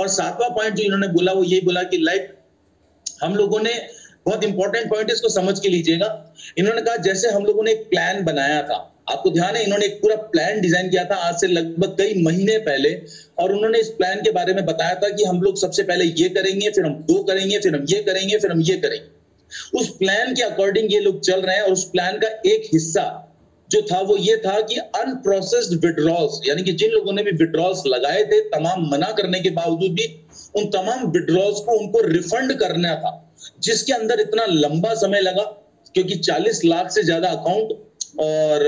और 7वां पॉइंट जो इन्होंने बोला वो यही बोला कि लाइक हम लोगों ने, बहुत इंपॉर्टेंट पॉइंट है, इसको समझ के लीजिएगा। इन्होंने कहा जैसे हम लोगों ने एक प्लान बनाया था, आपको ध्यान है इन्होंने एक पूरा प्लान डिजाइन किया था आज से लगभग कई महीने पहले, और उन्होंने इस प्लान के बारे में बताया था कि हम लोग सबसे पहले ये करेंगे, फिर हम 2 करेंगे, फिर हम ये करेंगे, फिर हम ये करेंगे। उस प्लान के अकॉर्डिंग ये लोग चल रहे हैं, और उस प्लान का एक हिस्सा जो था वो ये था कि अनप्रोसेस्ड विड्रॉल्स, यानी कि जिन लोगों ने भी विड्रॉल्स लगाए थे तमाम मना करने के बावजूद भी, उन तमाम विड्रॉल्स को उनको रिफंड करना था, जिसके अंदर इतना लंबा समय लगा क्योंकि 40 लाख से ज्यादा अकाउंट और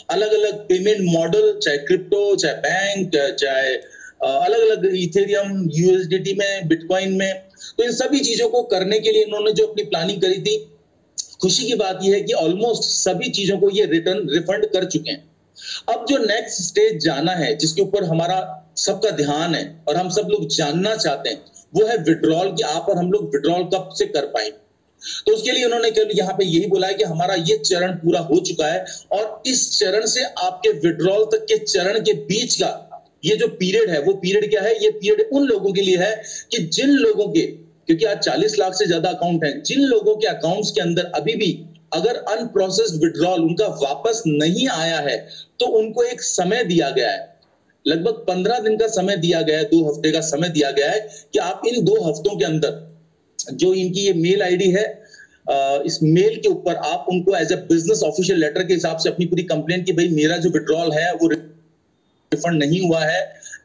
अलग अलग पेमेंट मॉडल, चाहे क्रिप्टो, चाहे बैंक, चाहे अलग अलग इथेरियम, यूएसडीटी में, बिटकॉइन में, तो इन सभी चीजों को करने के लिए इन्होंने जो अपनी प्लानिंग करी थी, खुशी की बात यह है कि ऑलमोस्ट सभी चीजों को ये रिफंड कर चुके हैं। अब जो नेक्स्ट स्टेज जाना है, जिसके ऊपर हमारा सबका ध्यान है और हम सब लोग जानना चाहते हैं, वो है विड्रॉल, कि आप और हम लोग विड्रॉल कब से कर पाएंगे। तो उसके लिए उन्होंने यहाँ पे यही बोला है कि हमारा ये चरण पूरा हो चुका है, और इस चरण से आपके विड्रॉल तक के चरण के बीच का ये जो पीरियड है, वो पीरियड क्या है? ये पीरियड उन लोगों के लिए है कि जिन लोगों के, क्योंकि आज 40 लाख से ज्यादा अकाउंट हैं, जिन लोगों के अकाउंट्स के अंदर अभी भी अगर अनप्रोसेस्ड विड्रॉल उनका वापस नहीं आया है, तो उनको एक समय दिया गया है, लगभग 15 दिन का समय दिया गया है, 2 हफ्ते का समय दिया गया है कि आप इन 2 हफ्तों के अंदर जो इनकी ये मेल आईडी है, इस मेल के ऊपर आप उनको as a business official letter के हिसाब से अपनी पूरी कंप्लेंट की भाई मेरा जो विड्रॉल है वो रिफंड नहीं हुआ है,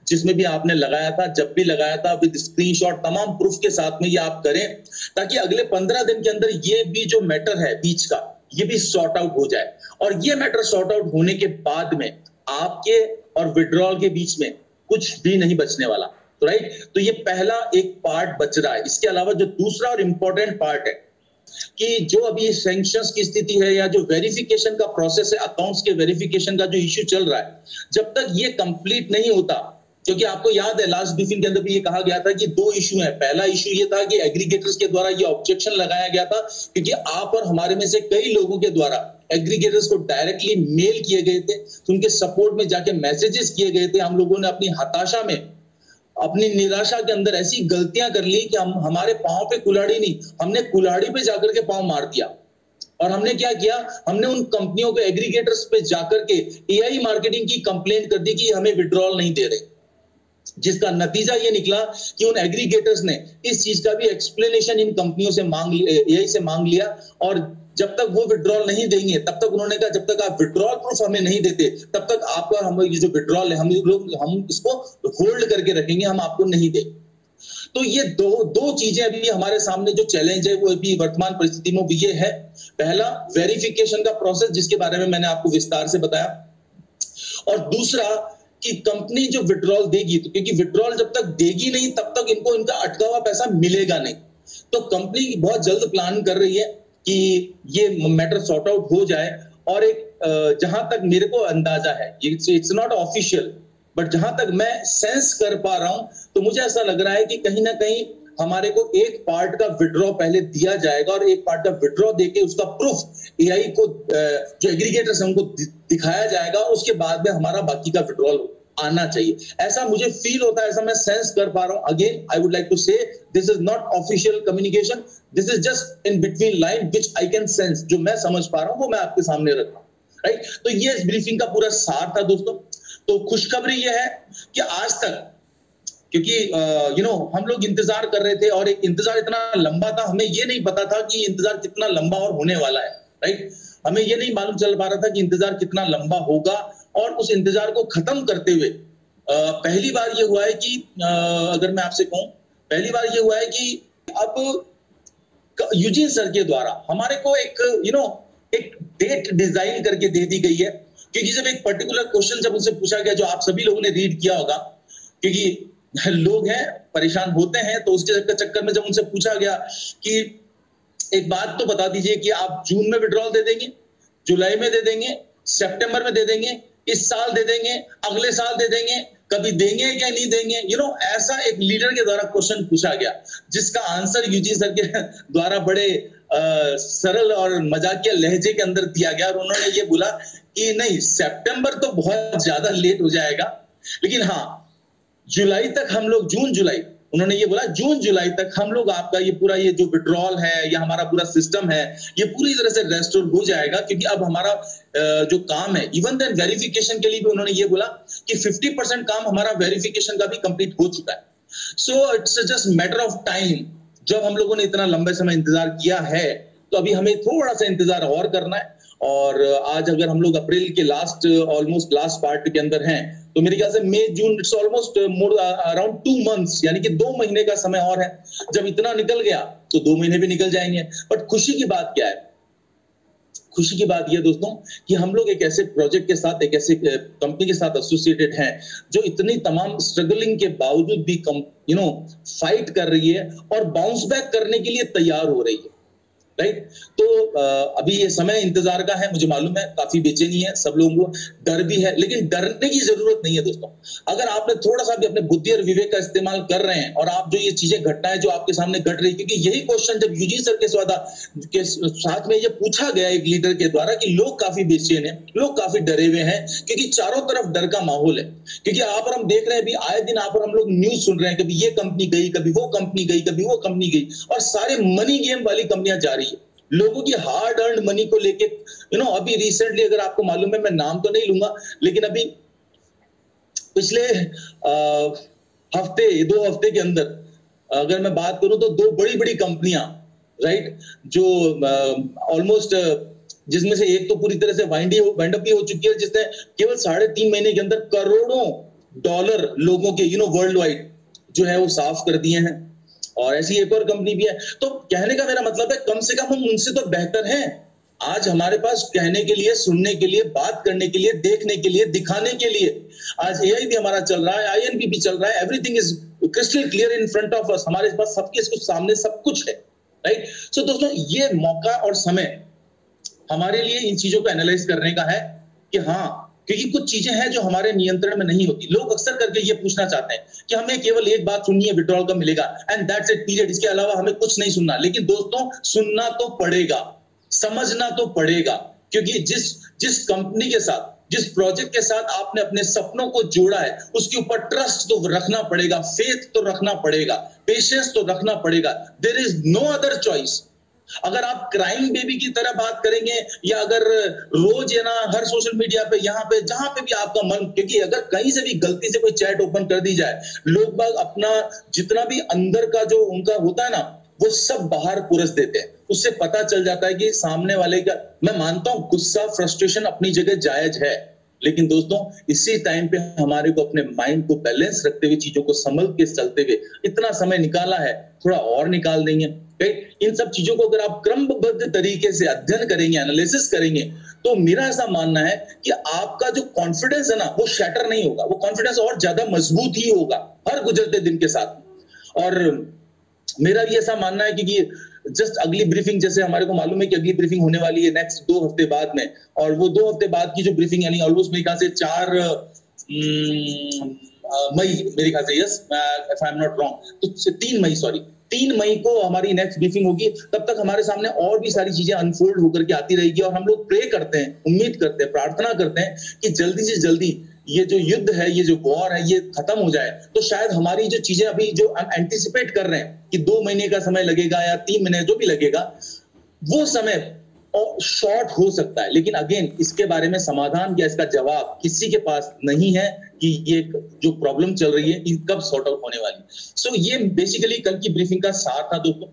जिसमें भी आपने लगाया था, जब भी लगाया था, विद स्क्रीनशॉट तमाम प्रूफ के साथ में ये आप करें, ताकि अगले 15 दिन के अंदर ये भी जो मैटर है बीच का, ये भी सॉर्ट आउट हो जाए। और ये मैटर सॉर्ट आउट होने के बाद में आपके और विड्रॉल के बीच में कुछ भी नहीं बचने वाला, तो राइट। तो ये पहला एक पार्ट बच रहा है। इसके अलावा जो दूसरा और इंपॉर्टेंट पार्ट है कि जो अभी सैंक्शंस की स्थिति है या जो वेरिफिकेशन का प्रोसेस है, अकाउंट्स के वेरिफिकेशन का जो इश्यू चल रहा है, जब तक ये कंप्लीट नहीं होता, क्योंकि आपको याद है लास्ट ब्रीफिंग के अंदर भी ये कहा गया था कि 2 इश्यू है। पहला इश्यू ये था कि एग्रीगेटर्स के द्वारा ये ऑब्जेक्शन लगाया गया था, क्योंकि आप और हमारे में से कई लोगों के द्वारा एग्रीगेटर्स को डायरेक्टली मेल किए गए थे, तो उनके सपोर्ट में जाके मैसेजेस किए गए थे। हम लोगों ने अपनी हताशा में, अपनी निराशा के अंदर ऐसी गलतियां कर ली कि हम, हमारे पांव पे कुल्हाड़ी नहीं, हमने कुल्हाड़ी पे जाकर के पांव मार दिया। और हमने क्या किया, हमने उन कंपनियों के एग्रीगेटर्स पे जाकर के एआई मार्केटिंग की कंप्लेंट कर दी कि हमें विड्रॉल नहीं दे रहे, जिसका नतीजा ये निकला कि उन एग्रीगेटर्स ने इस चीज का भी एक्सप्लेनेशन इन कंपनियों से एआई से मांग लिया, और जब तक वो विड्रॉल नहीं देंगे तब तक उन्होंने कहा जब तक आप विड्रॉल प्रूफ हमें नहीं देते तब तक आपका, हम ये जो विड्रॉल है हम इसको होल्ड करके रखेंगे, हम आपको नहीं देंगे। तो ये दो चीजें अभी हमारे सामने जो चैलेंज है वो अभी वर्तमान परिस्थिति में ये है। पहला वेरिफिकेशन का प्रोसेस, जिसके बारे में मैंने आपको विस्तार से बताया, और दूसरा कि कंपनी जो विड्रॉल देगी, तो क्योंकि विड्रॉल जब तक देगी नहीं तब तक इनको इनका अटका हुआ पैसा मिलेगा नहीं, तो कंपनी बहुत जल्द प्लान कर रही है कि ये मैटर सॉर्ट आउट हो जाए। और एक जहां तक मेरे को अंदाजा है, इट्स नॉट ऑफिशियल, बट जहां तक मैं सेंस कर पा रहा हूं, तो मुझे ऐसा लग रहा है कि कहीं ना कहीं हमारे को एक पार्ट का विड्रॉ पहले दिया जाएगा, और एक पार्ट का विड्रॉ देके उसका प्रूफ एआई को, जो एग्रीगेटर्स हैं उनको दिखाया जाएगा, उसके बाद में हमारा बाकी का विड्रॉल आना चाहिए। ऐसा मुझे फील होता है, ऐसा मैं सेंस कर पा रहा हूं। Again I would like to say this is not official communication, this is just in between line which I can sense, जो मैं समझ पा रहा हूं वो मैं आपके सामने रख रहा हूं, राइट। तो ये इस ब्रीफिंग का पूरा सार था दोस्तों। तो खुशखबरी ये है कि आज तक, क्योंकि हम लोग इंतजार कर रहे थे, और एक इंतजार इतना लंबा था, हमें ये नहीं पता था कि इंतजार कितना लंबा और होने वाला है, राइट। हमें ये नहीं मालूम चल पा रहा था कि इंतजार कितना लंबा होगा, और उस इंतजार को खत्म करते हुए पहली बार ये हुआ है कि अगर मैं आपसे कहूं, पहली बार ये हुआ है कि अब यूजीन सर के द्वारा हमारे को एक डेट डिजाइन करके दे दी गई है। क्योंकि जब एक पर्टिकुलर क्वेश्चन जब उनसे पूछा गया, जो आप सभी लोगों ने रीड किया होगा, क्योंकि लोग हैं परेशान होते हैं, तो उसके चक्कर में जब उनसे पूछा गया कि एक बात तो बता दीजिए कि आप जून में विड्रॉल दे देंगे, जुलाई में दे देंगे, सितंबर में दे देंगे, इस साल दे देंगे, अगले साल दे देंगे, कभी देंगे क्या नहीं देंगे, ऐसा एक लीडर के द्वारा क्वेश्चन पूछा गया, जिसका आंसर यूजी सर के द्वारा बड़े सरल और मजाकिया लहजे के अंदर दिया गया। और उन्होंने ये बोला कि नहीं, सितंबर तो बहुत ज्यादा लेट हो जाएगा, लेकिन हाँ जुलाई तक हम लोग, जून जुलाई, उन्होंने ये बोला जून जुलाई तक हम लोग आपका ये पूरा ये जो विड्रॉल है या हमारा पूरा सिस्टम है ये पूरी तरह से रेस्टोर हो जाएगा, क्योंकि अब हमारा जो काम है, इवन देन वेरिफिकेशन के लिए भी उन्होंने ये बोला कि 50% काम हमारा वेरिफिकेशन का भी कंप्लीट हो चुका है। So it's just matter of time. जब हम लोगों ने इतना लंबे समय इंतजार किया है तो अभी हमें थोड़ा सा इंतजार और करना है। और आज अगर हम लोग अप्रैल के ऑलमोस्ट लास्ट पार्ट के अंदर हैं, तो मेरे ख्याल से मई जून it's almost more around 2 months, यानी कि 2 महीने का समय और है। जब इतना निकल गया तो 2 महीने भी निकल जाएंगे। बट खुशी की बात क्या है? खुशी की बात यह दोस्तों कि हम लोग एक ऐसे प्रोजेक्ट के साथ, एक ऐसे कंपनी के साथ एसोसिएटेड हैं जो इतनी तमाम स्ट्रगलिंग के बावजूद भी फाइट कर रही है और बाउंस बैक करने के लिए तैयार हो रही है, राइट। तो अभी ये समय इंतजार का है, मुझे मालूम है काफी बेचैनी है, सब लोगों को डर भी है, लेकिन डरने की जरूरत नहीं है दोस्तों। अगर आपने थोड़ा सा भी अपने बुद्धि और विवेक का इस्तेमाल कर रहे हैं और आप जो ये चीजें घटनाएं जो आपके सामने घट रही, क्योंकि यही क्वेश्चन जब यूजी सर के साथ में ये पूछा गया एक लीडर के द्वारा कि लोग काफी बेचैन है, लोग काफी डरे हुए हैं, क्योंकि चारों तरफ डर का माहौल है। क्योंकि आप और हम देख रहे हैं अभी आए दिन आप और हम लोग न्यूज सुन रहे हैं, कभी ये कंपनी गई, कभी वो कंपनी गई, कभी वो कंपनी गई, और सारे मनी गेम वाली कंपनियां जा रही है लोगों की हार्ड अर्न मनी को लेके। अभी रिसेंटली अगर आपको मालूम है, मैं नाम तो नहीं लूंगा, लेकिन अभी पिछले हफ्ते 2 हफ्ते के अंदर अगर मैं बात करूं तो 2 बड़ी बड़ी कंपनियां, राइट, जो ऑलमोस्ट जिसमें से एक तो पूरी तरह से वाइंड अप भी हो चुकी है, जिसने केवल 3.5 महीने के अंदर करोड़ों डॉलर लोगों के वर्ल्ड वाइड जो है वो साफ कर दिए हैं। और ऐसी एक और कंपनी भी है। तो कहने का मेरा मतलब है कम से कम हम उनसे तो बेहतर हैं। आज हमारे पास कहने के लिए, सुनने के लिए, बात करने के लिए, देखने के लिए, दिखाने के लिए आज एआई भी हमारा चल रहा है, आईएनपी भी चल रहा है, everything is crystal clear in front of us. हमारे पास सबके सामने सब कुछ है, राइट। सो दोस्तों, ये मौका और समय हमारे लिए इन चीजों को एनालाइज करने का है कि हाँ, क्योंकि कुछ चीजें हैं जो हमारे नियंत्रण में नहीं होती। लोग अक्सर करके ये पूछना चाहते हैं कि हमें केवल एक बात सुननी है, विड्रॉल कब मिलेगा, एंड दैट्स इट, पीरियड, इसके अलावा हमें कुछ नहीं सुनना। लेकिन दोस्तों, सुनना तो पड़ेगा, समझना तो पड़ेगा, क्योंकि जिस कंपनी के साथ, जिस प्रोजेक्ट के साथ आपने अपने सपनों को जोड़ा है, उसके ऊपर ट्रस्ट तो रखना पड़ेगा, फेथ तो रखना पड़ेगा, पेशेंस तो रखना पड़ेगा। There is no other choice. अगर आप क्राइम बेबी की तरह बात करेंगे, या अगर रोज है ना हर सोशल मीडिया पे, यहाँ पे जहां पे भी आपका मन, क्योंकि अगर कहीं से भी गलती से कोई चैट ओपन कर दी जाए, लोग बाग अपना जितना भी अंदर का जो उनका होता है ना, वो सब बाहर पुरस देते हैं। उससे पता चल जाता है कि सामने वाले का, मैं मानता हूं गुस्सा, फ्रस्ट्रेशन अपनी जगह जायज है, लेकिन दोस्तों इसी टाइम पे हमारे को अपने माइंड को बैलेंस रखते हुए, चीजों को संभल के चलते हुए, इतना समय निकाला है, थोड़ा और निकाल देंगे। इन सब चीजों को अगर आप क्रमबद्ध तरीके से अध्ययन करेंगे, एनालिसिस करेंगे, तो मेरा ऐसा मानना है कि आपका जो कॉन्फिडेंस है ना, वो शैटर नहीं होगा, वो कॉन्फिडेंस और ज्यादा मजबूत ही होगा हर गुजरते दिन के साथ। और मेरा भी ऐसा मानना है कि जस्ट अगली ब्रीफिंग, जैसे हमारे को मालूम है कि अगली ब्रीफिंग होने वाली है नेक्स्ट 2 हफ्ते बाद में, और वो 2 हफ्ते बाद की जो ब्रीफिंग, यानी ऑलमोस्ट मेरे ख्याल से 4 मई, मेरे ख्याल से, yes if I am not wrong, तो 3 मई को हमारी नेक्स्ट ब्रीफिंग होगी। तब तक हमारे सामने और भी सारी चीजें अनफोल्ड होकर के आती रहेगी, और हम लोग प्रे करते हैं, उम्मीद करते हैं, प्रार्थना करते हैं कि जल्दी से जल्दी ये जो युद्ध है, ये जो वॉर है, ये खत्म हो जाए। तो शायद हमारी जो चीजें अभी जो एंटिसिपेट कर रहे हैं कि 2 महीने का समय लगेगा या 3 महीने, जो भी लगेगा, वो समय शॉर्ट हो सकता है। लेकिन अगेन, इसके बारे में समाधान या इसका जवाब किसी के पास नहीं है कि ये जो प्रॉब्लम चल रही है, ये कब सॉर्ट आउट होने वाली। सो ये बेसिकली कल की ब्रीफिंग का सार था दोस्तों।